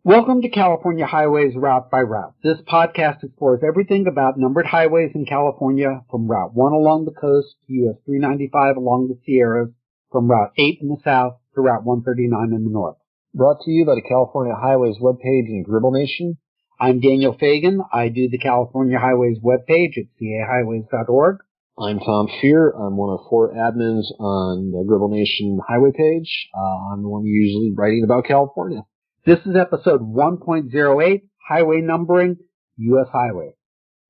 Welcome to California Highways Route by Route. This podcast explores everything about numbered highways in California, from Route 1 along the coast to US 395 along the Sierras, from Route 8 in the south to Route 139 in the north. Brought to you by the California Highways webpage and Gribble Nation. I'm Daniel Fagan. I do the California Highways webpage at cahighways.org. I'm Tom Fear. I'm one of 4 admins on the Gribble Nation highway page. I'm the one usually writing about California. This is episode 1.08, Highway Numbering, U.S. Highway.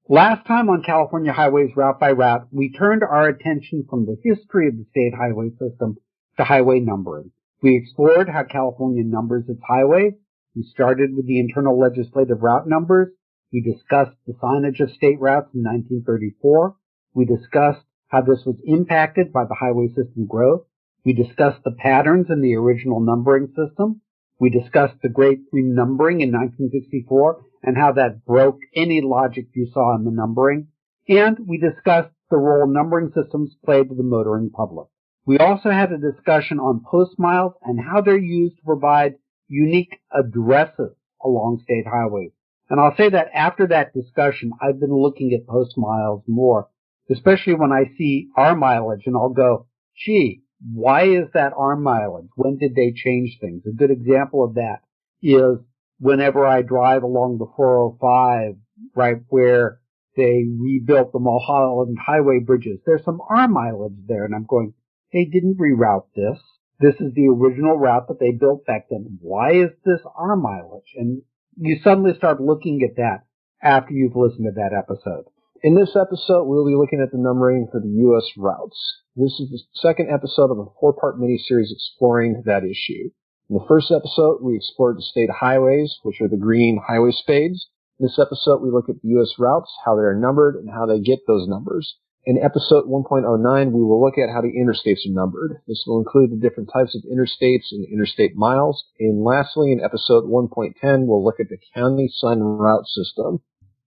Last time on California Highways Route by Route, we turned our attention from the history of the state highway system to highway numbering. We explored how California numbers its highways. We started with the internal legislative route numbers. We discussed the signage of state routes in 1934. We discussed how this was impacted by the highway system growth. We discussed the patterns in the original numbering system. We discussed the Great Renumbering in 1964 and how that broke any logic you saw in the numbering. And we discussed the role numbering systems played to the motoring public. We also had a discussion on post miles and how they're used to provide unique addresses along state highways. And I'll say that after that discussion, I've been looking at post miles more, especially when I see our mileage, and I'll go, gee, why is that our mileage? When did they change things? A good example of that is whenever I drive along the 405, right where they rebuilt the Mulholland Highway bridges, there's some R mileage there, and I'm going, they didn't reroute this. This is the original route that they built back then. Why is this R mileage? And you suddenly start looking at that after you've listened to that episode. In this episode, we'll be looking at the numbering for the U.S. routes. This is the second episode of a 4-part miniseries exploring that issue. In the first episode, we explored the state highways, which are the green highway spades. In this episode, we look at the U.S. routes, how they are numbered, and how they get those numbers. In episode 1.09, we will look at how the interstates are numbered. This will include the different types of interstates and interstate miles. And lastly, in episode 1.10, we'll look at the county sign route system.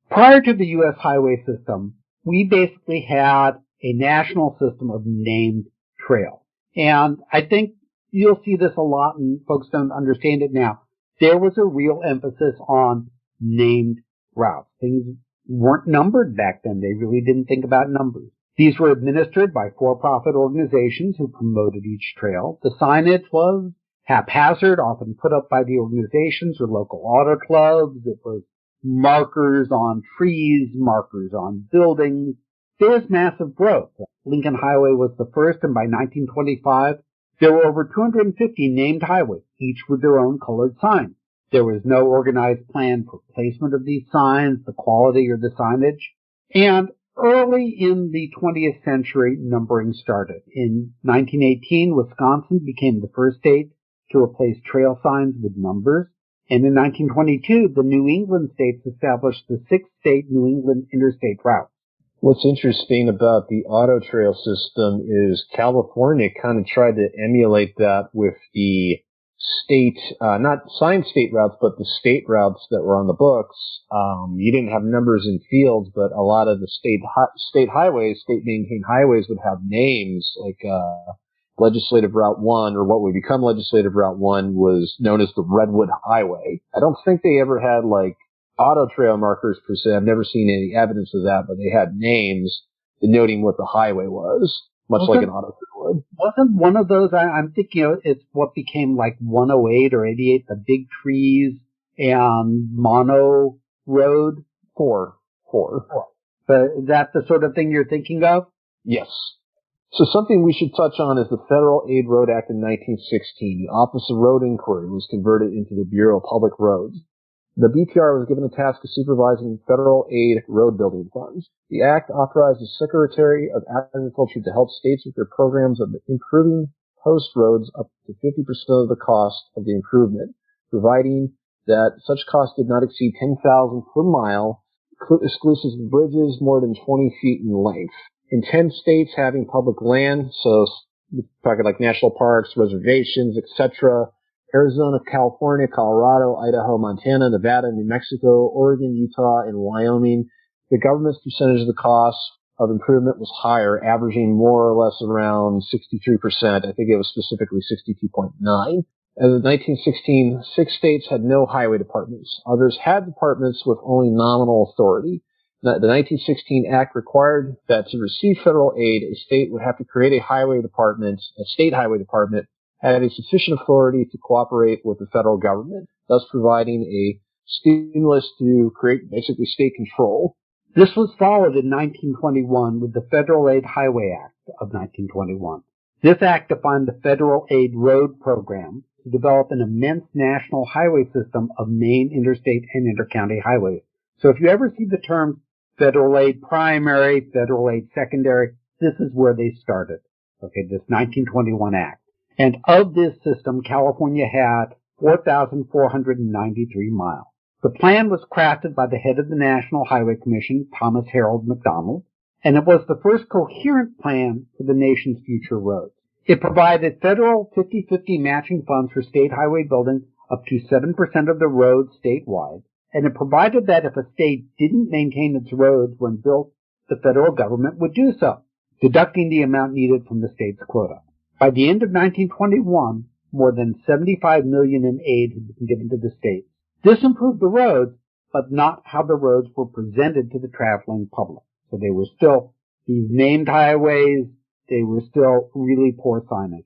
Prior to the U.S. highway system, we basically had a national system of named trails. And I think you'll see this a lot, and folks don't understand it now. There was a real emphasis on named routes. Things weren't numbered back then. They really didn't think about numbers. These were administered by for-profit organizations who promoted each trail. The signage was haphazard, often put up by the organizations or local auto clubs. It was markers on trees, markers on buildings. There was massive growth. Lincoln Highway was the first, and by 1925, there were over 250 named highways, each with their own colored signs. There was no organized plan for placement of these signs, the quality or the signage. And early in the 20th century, numbering started. In 1918, Wisconsin became the first state to replace trail signs with numbers. And in 1922, the New England states established the 6-state New England Interstate route. What's interesting about the auto trail system is California kind of tried to emulate that with the state, not signed state routes, but the state routes that were on the books. You didn't have numbers in fields, but a lot of the state highways, state maintained highways would have names like, Legislative Route 1, or what would become Legislative Route 1, was known as the Redwood Highway. I don't think they ever had, like, auto trail markers per se. I've never seen any evidence of that, but they had names denoting what the highway was, much like an auto trail would. Wasn't one of those, I'm thinking it's what became like 108 or 88, the big trees and mono road? Four. But is that the sort of thing you're thinking of? Yes. So something we should touch on is the Federal Aid Road Act in 1916. The Office of Road Inquiry was converted into the Bureau of Public Roads. The BPR was given the task of supervising federal aid road building funds. The act authorized the Secretary of Agriculture to help states with their programs of improving post roads up to 50% of the cost of the improvement, providing that such cost did not exceed $10,000 per mile, exclusive of bridges more than 20 feet in length. In 10 states having public land, so we're talking like national parks, reservations, etc., Arizona, California, Colorado, Idaho, Montana, Nevada, New Mexico, Oregon, Utah, and Wyoming. The government's percentage of the cost of improvement was higher, averaging more or less around 63%. I think it was specifically 62.9. As of 1916, 6 states had no highway departments. Others had departments with only nominal authority. The 1916 Act required that to receive federal aid, a state would have to create a highway department, a state highway department, had a sufficient authority to cooperate with the federal government, thus providing a stimulus to create basically state control. This was followed in 1921 with the Federal Aid Highway Act of 1921. This act defined the federal aid road program to develop an immense national highway system of main interstate and intercounty highways. So if you ever see the terms federal aid primary, federal aid secondary, this is where they started. Okay, this 1921 act. And of this system, California had 4,493 miles. The plan was crafted by the head of the National Highway Commission, Thomas Harold McDonald, and it was the first coherent plan for the nation's future roads. It provided federal 50-50 matching funds for state highway building up to 7% of the roads statewide, and it provided that if a state didn't maintain its roads when built, the federal government would do so, deducting the amount needed from the state's quota. By the end of 1921, more than $75 million in aid had been given to the states. This improved the roads, but not how the roads were presented to the traveling public. So they were still these named highways, they were still really poor signage.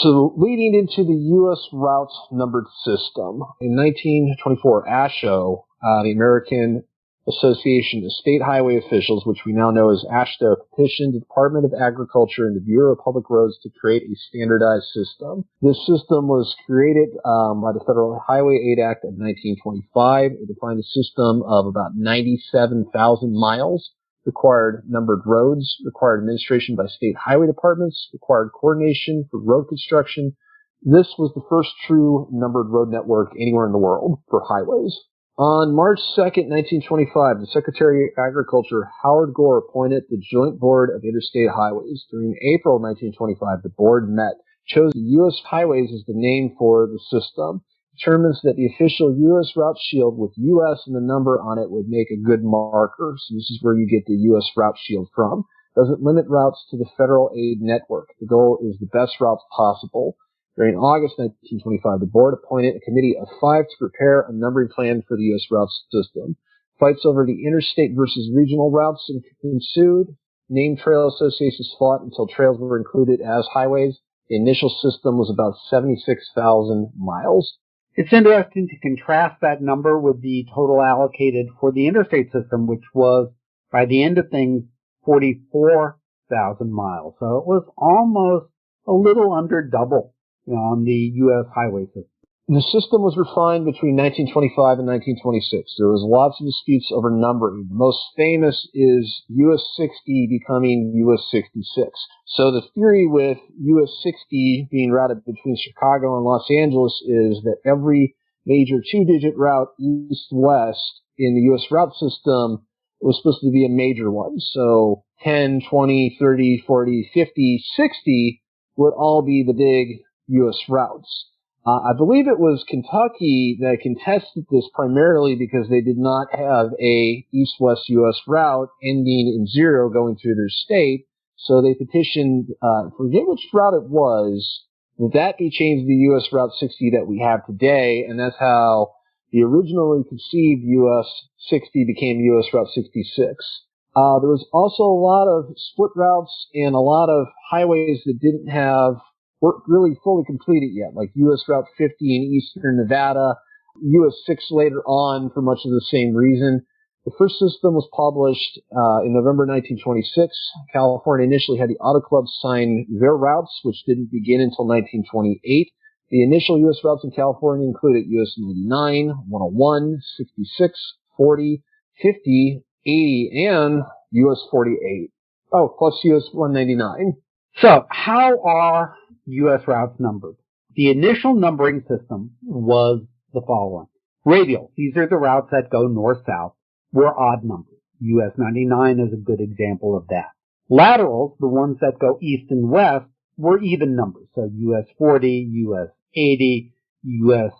So leading into the U.S. route numbered system, in 1924, AASHTO, the American Association of State Highway Officials, which we now know as AASHTO, petitioned the Department of Agriculture and the Bureau of Public Roads to create a standardized system. This system was created by the Federal Highway Aid Act of 1925. It defined a system of about 97,000 miles, required numbered roads, required administration by state highway departments, required coordination for road construction. This was the first true numbered road network anywhere in the world for highways. On March 2nd, 1925, the Secretary of Agriculture, Howard Gore, appointed the Joint Board of Interstate Highways. During April 1925, the board met, chose U.S. Highways as the name for the system, determines that the official U.S. route shield with U.S. and the number on it would make a good marker. So this is where you get the U.S. route shield from. Doesn't limit routes to the federal aid network. The goal is the best routes possible. During August 1925, the board appointed a committee of 5 to prepare a numbering plan for the U.S. route system. Fights over the interstate versus regional routes ensued. Named trail associations fought until trails were included as highways. The initial system was about 76,000 miles. It's interesting to contrast that number with the total allocated for the interstate system, which was, by the end of things, 44,000 miles. So it was almost a little under double on the U.S. highway system. The system was refined between 1925 and 1926. There was lots of disputes over numbering. The most famous is US 60 becoming US 66. So the theory with US 60 being routed between Chicago and Los Angeles is that every major 2-digit route east-west in the US route system was supposed to be a major one. So 10, 20, 30, 40, 50, 60 would all be the big U.S. routes. I believe it was Kentucky that contested this primarily because they did not have a east-west U.S. route ending in 0 going through their state. So they petitioned, forget which route it was, that be changed to the U.S. Route 60 that we have today. And that's how the originally conceived U.S. 60 became U.S. Route 66. There was also a lot of split routes and a lot of highways that weren't really fully completed yet, like U.S. Route 50 in eastern Nevada, U.S. 6 later on for much of the same reason. The first system was published in November 1926. California initially had the auto clubs sign their routes, which didn't begin until 1928. The initial U.S. routes in California included U.S. 99, 101, 66, 40, 50, 80, and U.S. 48. Oh, plus U.S. 199. So, how are U.S. routes numbered? The initial numbering system was the following. Radial, these are the routes that go north-south, were odd numbers. U.S. 99 is a good example of that. Laterals, the ones that go east and west, were even numbers. So U.S. 40, U.S. 80, US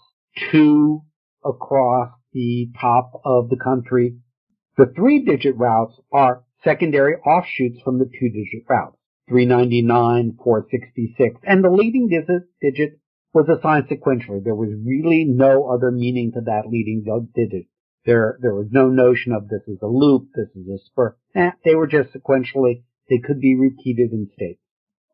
2 across the top of the country. The 3-digit routes are secondary offshoots from the 2-digit routes, 399, 466, and the leading digit was assigned sequentially. There was really no other meaning to that leading digit. There was no notion of this is a loop, this is a spur. They were just sequentially. They could be repeated in states.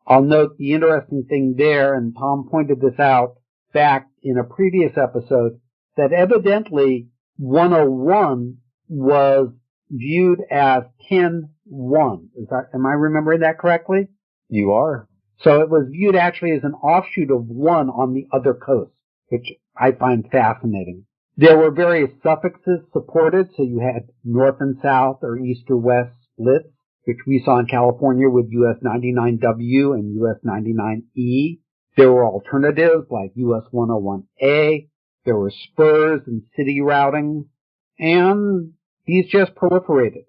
I'll note the interesting thing there, and Tom pointed this out back in a previous episode, that evidently 101 was viewed as 10-1. Am I remembering that correctly? You are. So it was viewed actually as an offshoot of 1 on the other coast, which I find fascinating. There were various suffixes supported, so you had north and south or east or west splits, which we saw in California with US 99W and US 99E. There were alternatives like US 101A. There were spurs and city routing, and these just proliferated.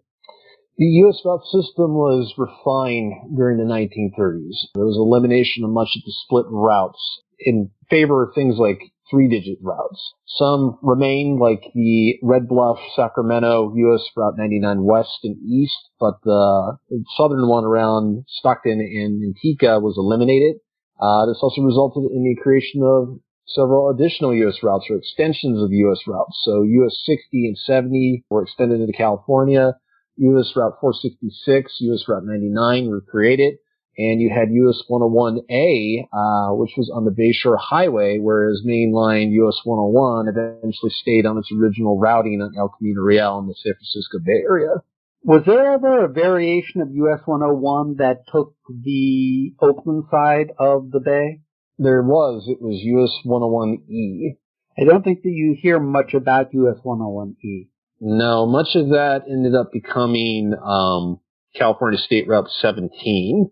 The U.S. route system was refined during the 1930s. There was elimination of much of the split routes in favor of things like 3-digit routes. Some remained, like the Red Bluff, Sacramento, U.S. Route 99 West and East, but the southern one around Stockton and Antigua was eliminated. This also resulted in the creation of several additional U.S. routes or extensions of U.S. routes. So U.S. 60 and 70 were extended into California. U.S. Route 466, U.S. Route 99 were created. And you had US 101A, which was on the Bayshore Highway, whereas mainline US 101 eventually stayed on its original routing on El Camino Real in the San Francisco Bay Area. Was there ever a variation of US 101 that took the Oakland side of the bay? There was. It was US 101E. I don't think that you hear much about US 101E. No, much of that ended up becoming California State Route 17.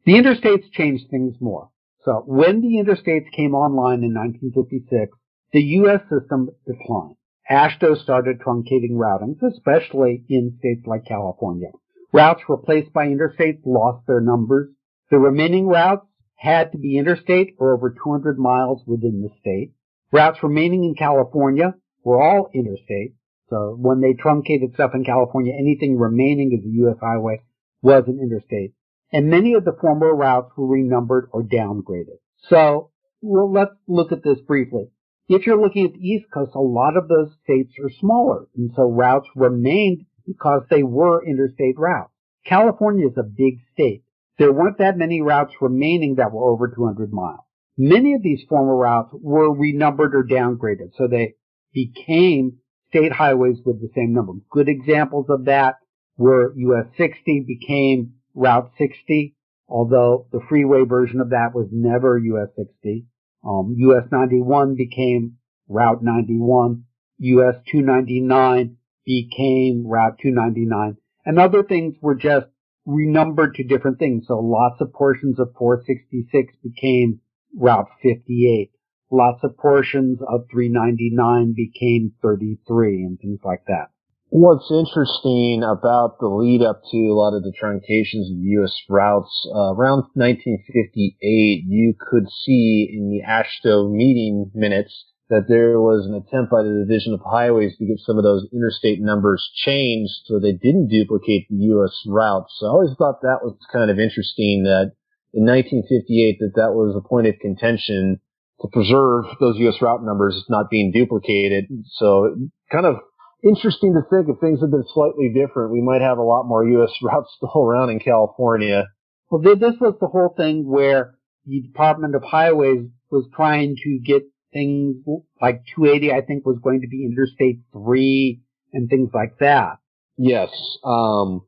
The interstates changed things more. So when the interstates came online in 1956, the U.S. system declined. AASHTO started truncating routings, especially in states like California. Routes replaced by interstates lost their numbers. The remaining routes had to be interstate or over 200 miles within the state. Routes remaining in California were all interstate. So when they truncated stuff in California, anything remaining as a U.S. highway was an interstate. And many of the former routes were renumbered or downgraded. So, well, let's look at this briefly. If you're looking at the East Coast, a lot of those states are smaller, and so routes remained because they were interstate routes. California is a big state. There weren't that many routes remaining that were over 200 miles. Many of these former routes were renumbered or downgraded, so they became state highways with the same number. Good examples of that were US 60 became Route 60, although the freeway version of that was never US 60. US 91 became Route 91. US 299 became Route 299. And other things were just renumbered to different things. So lots of portions of 466 became Route 58. Lots of portions of 399 became 33 and things like that. What's interesting about the lead up to a lot of the truncations of U.S. routes, around 1958, you could see in the AASHTO meeting minutes that there was an attempt by the Division of Highways to get some of those interstate numbers changed so they didn't duplicate the U.S. routes. So I always thought that was kind of interesting that in 1958 that was a point of contention to preserve those U.S. route numbers not being duplicated. So kind of interesting to think if things had been slightly different, we might have a lot more U.S. routes still around in California. Well, this was the whole thing where the Department of Highways was trying to get things like 280, I think, was going to be Interstate 3 and things like that. Yes. And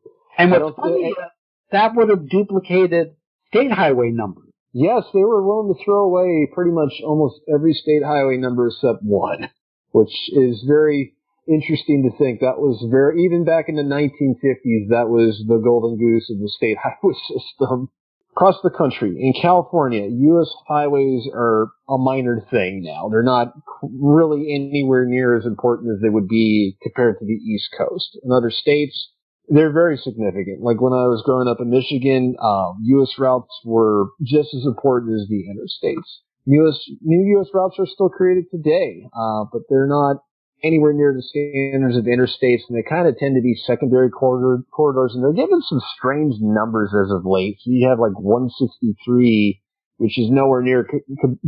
what's funny is that would have duplicated state highway numbers. Yes, they were willing to throw away pretty much almost every state highway number except one, which is very interesting to think. That was even back in the 1950s, that was the golden goose of the state highway system. Across the country, in California, U.S. highways are a minor thing now. They're not really anywhere near as important as they would be compared to the East Coast. In other states, they're very significant. Like when I was growing up in Michigan, U.S. routes were just as important as the interstates. New U.S. routes are still created today, but they're not anywhere near the standards of interstates, and they kind of tend to be secondary corridors, and they're given some strange numbers as of late. So you have like 163, which is nowhere near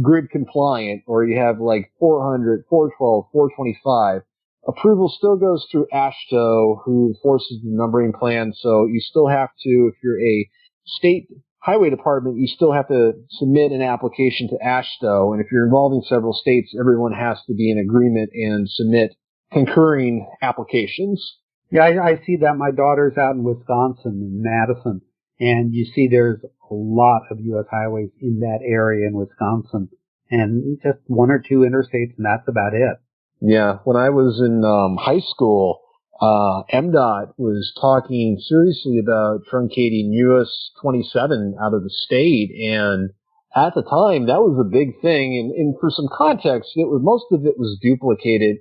grid compliant, or you have like 400, 412, 425. Approval still goes through AASHTO, who enforces the numbering plan, so you still have to, if you're a state highway department, you still have to submit an application to AASHTO, and if you're involving several states, everyone has to be in agreement and submit concurring applications. Yeah, I see that. My daughter's out in Wisconsin, in Madison, and you see there's a lot of U.S. highways in that area in Wisconsin, and just one or two interstates, and that's about it. Yeah, when I was in high school, MDOT was talking seriously about truncating US 27 out of the state, and at the time that was a big thing. And for some context, most of it was duplicated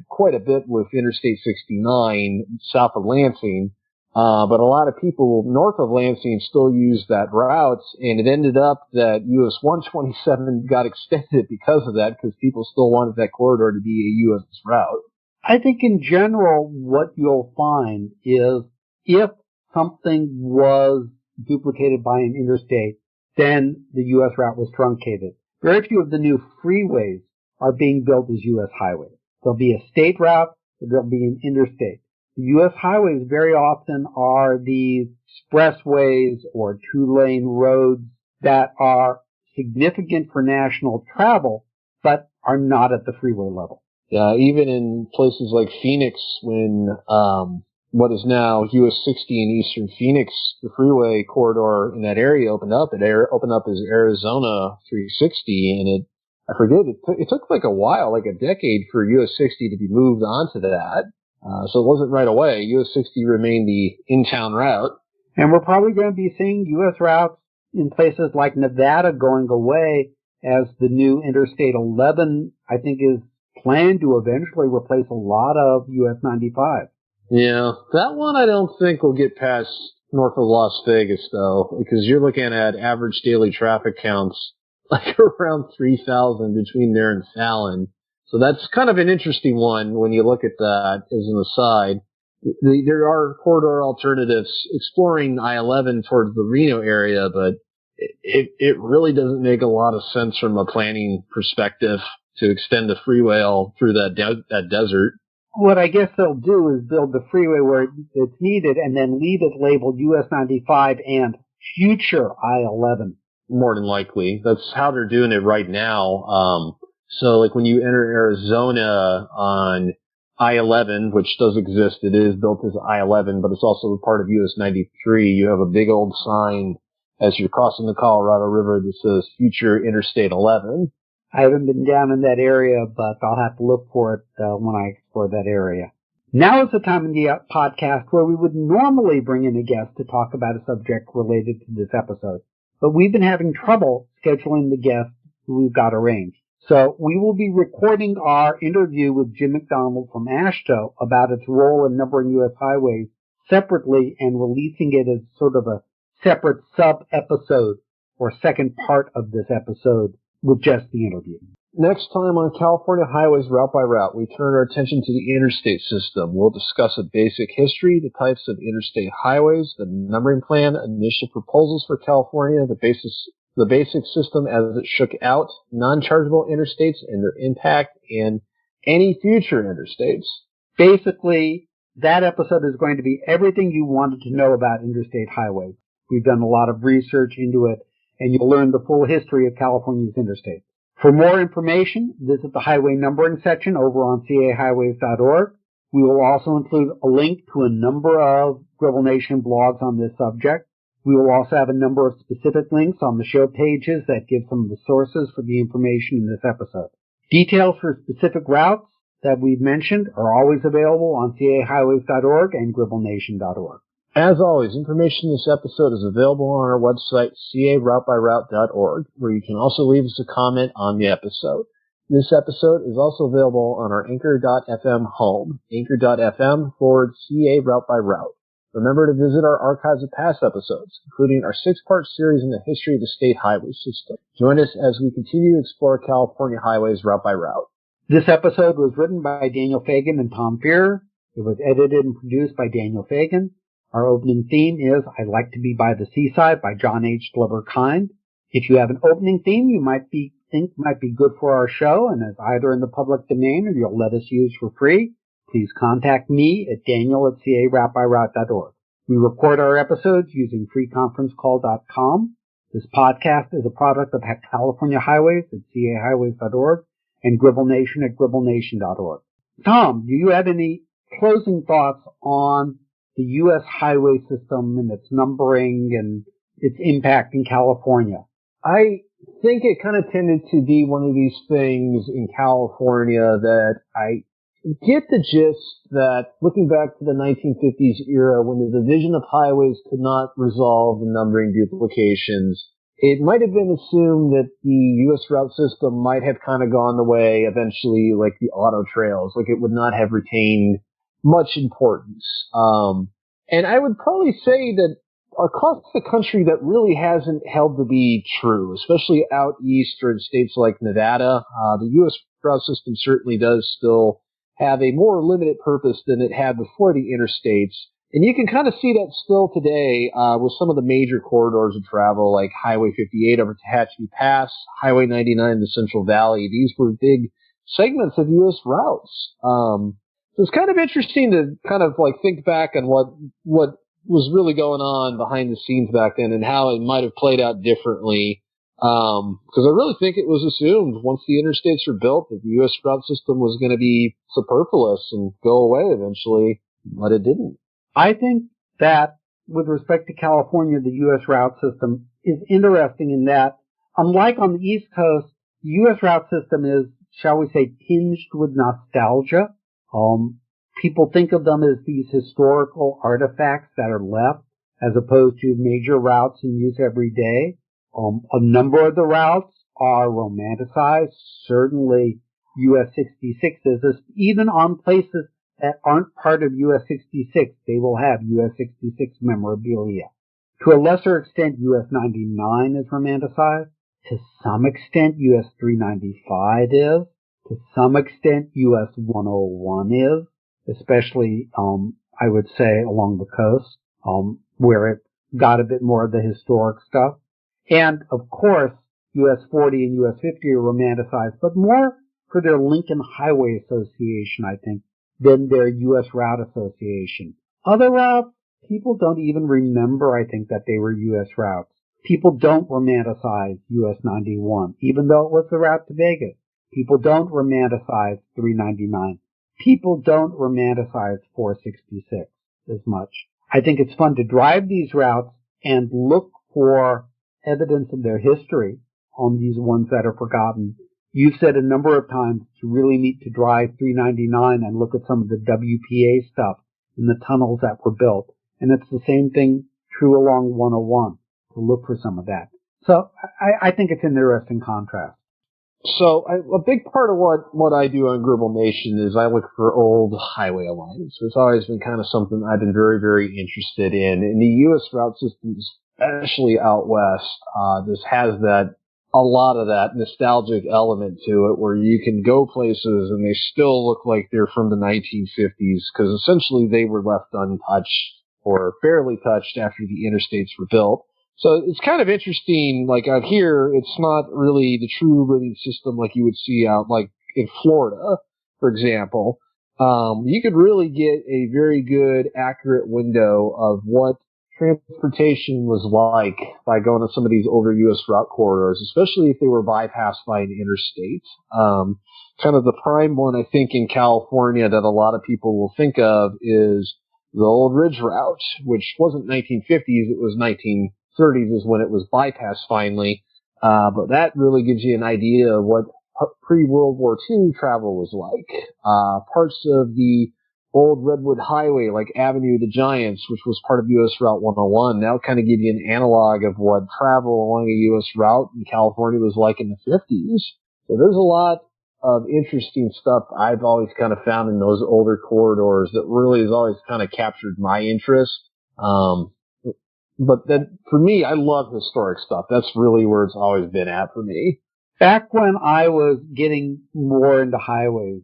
quite a bit with Interstate 69 south of Lansing. But a lot of people north of Lansing still use that route, and it ended up that US 127 got extended because of that, because people still wanted that corridor to be a U.S. route. I think in general what you'll find is if something was duplicated by an interstate, then the U.S. route was truncated. Very few of the new freeways are being built as U.S. highways. There'll be a state route, or there'll be an interstate. The U.S. highways very often are these expressways or two-lane roads that are significant for national travel, but are not at the freeway level. Even in places like Phoenix, when what is now US 60 in eastern Phoenix, the freeway corridor in that area opened up. It opened up as Arizona 360, and I forget, it took like a while, like a decade for US 60 to be moved onto that. So it wasn't right away. US 60 remained the in-town route. And we're probably going to be seeing U.S. routes in places like Nevada going away, as the new Interstate 11, I think, is planned to eventually replace a lot of US 95. Yeah, that one I don't think will get past north of Las Vegas, though, because you're looking at average daily traffic counts like around 3,000 between there and Fallon. So that's kind of an interesting one when you look at that as an aside. There are corridor alternatives exploring I-11 towards the Reno area, but it really doesn't make a lot of sense from a planning perspective to extend the freeway all through that desert. What I guess they'll do is build the freeway where it's needed and then leave it labeled US 95 and future I-11. More than likely. That's how they're doing it right now. So like when you enter Arizona on I-11, which does exist, it is built as I-11, but it's also a part of US 93. You have a big old sign as you're crossing the Colorado River that says future Interstate 11. I haven't been down in that area, but I'll have to look for it when I explore that area. Now is the time in the podcast where we would normally bring in a guest to talk about a subject related to this episode, but we've been having trouble scheduling the guest who we've got arranged. So we will be recording our interview with Jim McDonnell from AASHTO about its role in numbering U.S. highways separately and releasing it as sort of a separate sub-episode or second part of this episode with just the interview. Next time on California Highways Route by Route, we turn our attention to the interstate system. We'll discuss a basic history, the types of interstate highways, the numbering plan, initial proposals for California, the basic system as it shook out, non-chargeable interstates and their impact, and any future interstates. Basically, that episode is going to be everything you wanted to know about interstate highways. We've done a lot of research into it, and you'll learn the full history of California's interstates. For more information, visit the highway numbering section over on cahighways.org. We will also include a link to a number of Gribble Nation blogs on this subject. We will also have a number of specific links on the show pages that give some of the sources for the information in this episode. Details for specific routes that we've mentioned are always available on cahighways.org and gribblenation.org. As always, information in this episode is available on our website, caroutebyroute.org, where you can also leave us a comment on the episode. This episode is also available on our anchor.fm home, anchor.fm/CA Route by Route. Remember to visit our archives of past episodes, including our 6-part series in the history of the state highway system. Join us as we continue to explore California highways route by route. This episode was written by Daniel Fagan and Tom Fearer. It was edited and produced by Daniel Fagan. Our opening theme is "I'd Like to Be by the Seaside" by John H. Glover Kind. If you have an opening theme you think might be good for our show and is either in the public domain or you'll let us use for free, please contact me at daniel@caroutbyroute.org. We record our episodes using freeconferencecall.com. This podcast is a product of California Highways at cahighways.org and Gribble Nation at gribblnation.org. Tom, do you have any closing thoughts on the U.S. highway system and its numbering and its impact in California? I think it kind of tended to be one of these things in California that I get the gist that looking back to the 1950s era when the Division of Highways could not resolve the numbering duplications, it might have been assumed that the U.S. route system might have kind of gone the way eventually like the auto trails, like it would not have retained much importance. And I would probably say that across the country that really hasn't held to be true, especially out east or in states like Nevada. The U.S. route system certainly does still have a more limited purpose than it had before the interstates. And you can kind of see that still today with some of the major corridors of travel like Highway 58 over Tehachapi Pass, Highway 99 to Central Valley. These were big segments of U.S. routes. So it's kind of interesting to kind of like think back on what was really going on behind the scenes back then and how it might have played out differently. Because I really think it was assumed once the interstates were built that the U.S. route system was going to be superfluous and go away eventually, but it didn't. I think that with respect to California, the U.S. route system is interesting in that, unlike on the East Coast, the U.S. route system is, shall we say, tinged with nostalgia. People think of them as these historical artifacts that are left as opposed to major routes in use every day. A number of the routes are romanticized. Certainly US 66 is this. Even on places that aren't part of US 66, they will have US 66 memorabilia. To a lesser extent, US 99 is romanticized. To some extent, US 395 is. To some extent, US 101 is. Especially, I would say along the coast, where it got a bit more of the historic stuff. And of course, US 40 and US 50 are romanticized, but more for their Lincoln Highway Association, I think, than their US Route Association. Other routes, people don't even remember, I think, that they were US routes. People don't romanticize US 91, even though it was the route to Vegas. People don't romanticize 399. People don't romanticize 466 as much. I think it's fun to drive these routes and look for evidence of their history on these ones that are forgotten. You've said a number of times it's really neat to drive 399 and look at some of the WPA stuff in the tunnels that were built. And it's the same thing true along 101 to look for some of that. So I think it's an interesting contrast. So a big part of what I do on Gribble Nation is I look for old highway alignments. It's always been kind of something I've been very, very interested in. And the U.S. route system, especially out west, this has a lot of that nostalgic element to it where you can go places and they still look like they're from the 1950s because essentially they were left untouched or barely touched after the interstates were built. So it's kind of interesting, like out here, it's not really the true living system like you would see out like in Florida, for example. You could really get a very good, accurate window of what transportation was like by going to some of these older U.S. route corridors, especially if they were bypassed by an interstate. Kind of the prime one, I think, in California that a lot of people will think of is the old Ridge Route, which wasn't 1950s, it was 1930s is when it was bypassed finally. But that really gives you an idea of what pre-World War II travel was like. Parts of the old Redwood Highway, like Avenue of the Giants, which was part of U.S. Route 101, now kind of give you an analog of what travel along a U.S. route in California was like in the 50s. So there's a lot of interesting stuff I've always kind of found in those older corridors that really has always kind of captured my interest. But then for me, I love historic stuff. That's really where it's always been at for me. Back when I was getting more into highways,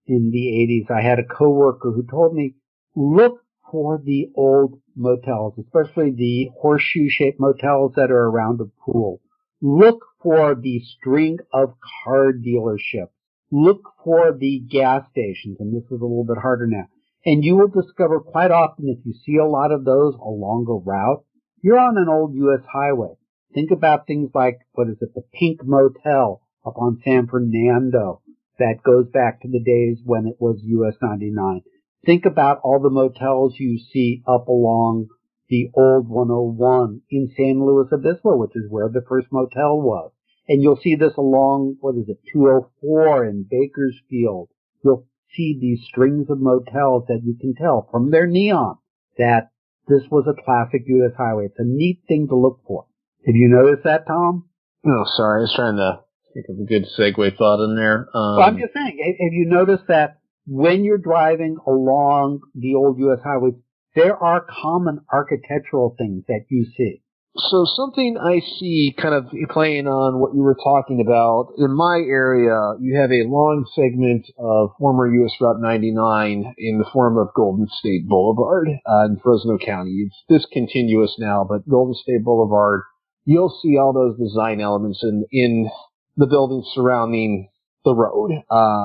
in the 80s, I had a coworker who told me, look for the old motels, especially the horseshoe-shaped motels that are around a pool. Look for the string of car dealerships. Look for the gas stations, and this is a little bit harder now. And you will discover quite often if you see a lot of those along a route, you're on an old U.S. highway. Think about things like, the Pink Motel up on San Fernando that goes back to the days when it was US 99. Think about all the motels you see up along the old 101 in San Luis Obispo, which is where the first motel was. And you'll see this along, 204 in Bakersfield. You'll see these strings of motels that you can tell from their neon that this was a classic U.S. highway. It's a neat thing to look for. Have you noticed that, Tom? Oh, sorry. I was trying to think of a good segue thought in there. Well, I'm just saying, have you noticed that when you're driving along the old U.S. highways, there are common architectural things that you see? So something I see kind of playing on what you were talking about, in my area, you have a long segment of former U.S. Route 99 in the form of Golden State Boulevard in Fresno County. It's discontinuous now, but Golden State Boulevard, you'll see all those design elements in the buildings surrounding the road,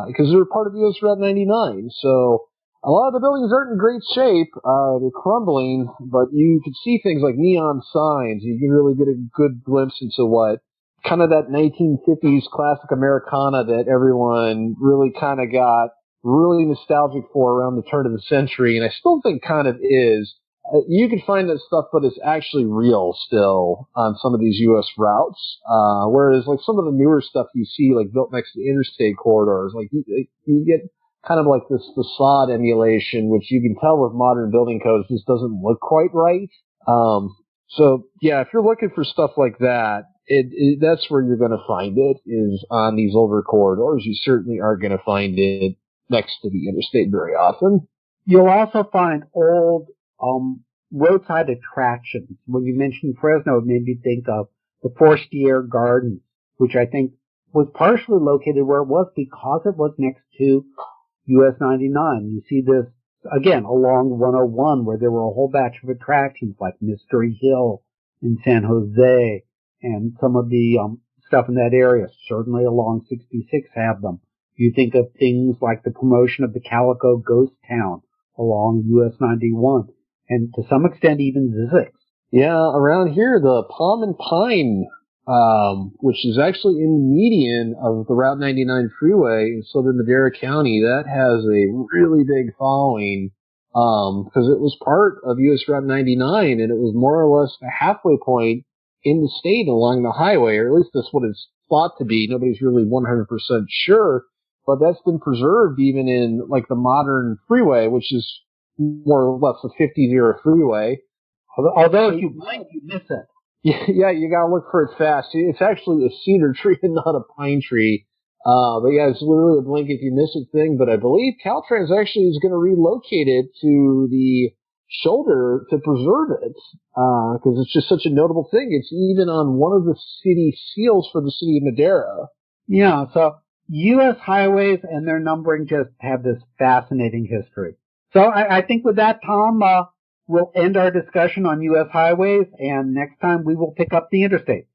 because they're part of U.S. Route 99. So a lot of the buildings aren't in great shape. They're crumbling, but you can see things like neon signs. You can really get a good glimpse into what kind of that 1950s classic Americana that everyone really kind of got really nostalgic for around the turn of the century. And I still think kind of is. You can find that stuff, but it's actually real still on some of these U.S. routes. Whereas like some of the newer stuff you see, like built next to interstate corridors, like you get kind of like this facade emulation, which you can tell with modern building codes just doesn't look quite right. So yeah, if you're looking for stuff like that, that's where you're going to find it, is on these older corridors. You certainly are going to find it next to the interstate very often. You'll also find old roadside attractions. When you mentioned Fresno, it made me think of the Forestier Gardens, which I think was partially located where it was because it was next to US 99. You see this, again, along 101, where there were a whole batch of attractions like Mystery Hill in San Jose, and some of the stuff in that area. Certainly along 66 have them. You think of things like the promotion of the Calico Ghost Town along US 91. And to some extent, even Zizix. Yeah, around here, the Palm and Pine, which is actually in the median of the Route 99 freeway in southern Madera County, that has a really big following, because it was part of US Route 99, and it was more or less a halfway point in the state along the highway, or at least that's what it's thought to be. Nobody's really 100% sure, but that's been preserved even in like the modern freeway, which is more or less a 50-0 freeway. Although if you blink, you miss it. Yeah, you gotta look for it fast. It's actually a cedar tree and not a pine tree. But yeah, it's literally a blink if you miss it thing. But I believe Caltrans actually is going to relocate it to the shoulder to preserve it, because it's just such a notable thing. It's even on one of the city seals for the city of Madera. Yeah, so U.S. highways and their numbering just have this fascinating history. So I think with that, Tom, we'll end our discussion on U.S. highways, and next time we will pick up the Interstates.